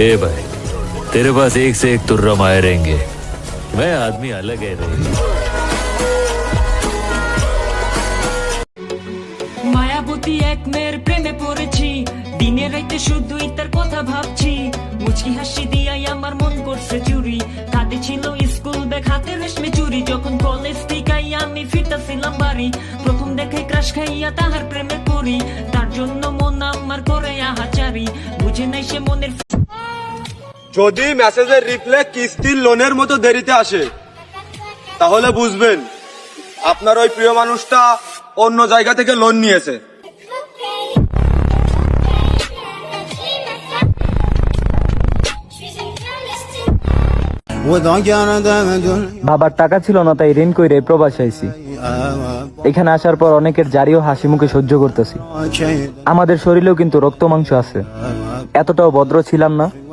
ए भाई, तेरे पास एक से एक तुर्रा माए रहेंगे। मैं आदमी अलग है रे। মায়াবতী এক মেয়ের প্রেমে পড়েছি, দিনে রাইতে শুধুই তার কথা ভাবছি। মুচকি হাসি দিয়াই আমার মন করছে চুরি, কাঁদে ছিল স্কুল ব্যাগ হাতে রেশমে চুরি। যখন কলেজ থেকে আমি ফিরতাছিলাম বাড়ি, প্রথম দেখে ক্রাশ খাইয়া তাহার প্রেমে পড়ি। তার জন্য মন আমার করে আহাচারি, বুঝে নাই সে মনের। যদি মেসেজের রিপ্লাই কিস্তির লোনের মতো দেরিতে আসে, তাহলে বুঝবেন আপনার ওই প্রিয় মানুষটা অন্য জায়গা থেকে লোন নিয়েছে। বাবার টাকা ছিল না, তাই ঋণ কইরে প্রবাসে আইছি। এখানে আসার পর অনেকের জারি ও হাসি মুখে সহ্য করতেছি। আমাদের শরীরেও কিন্তু রক্ত মাংস আছে, এতটাও ভদ্র ছিলাম না।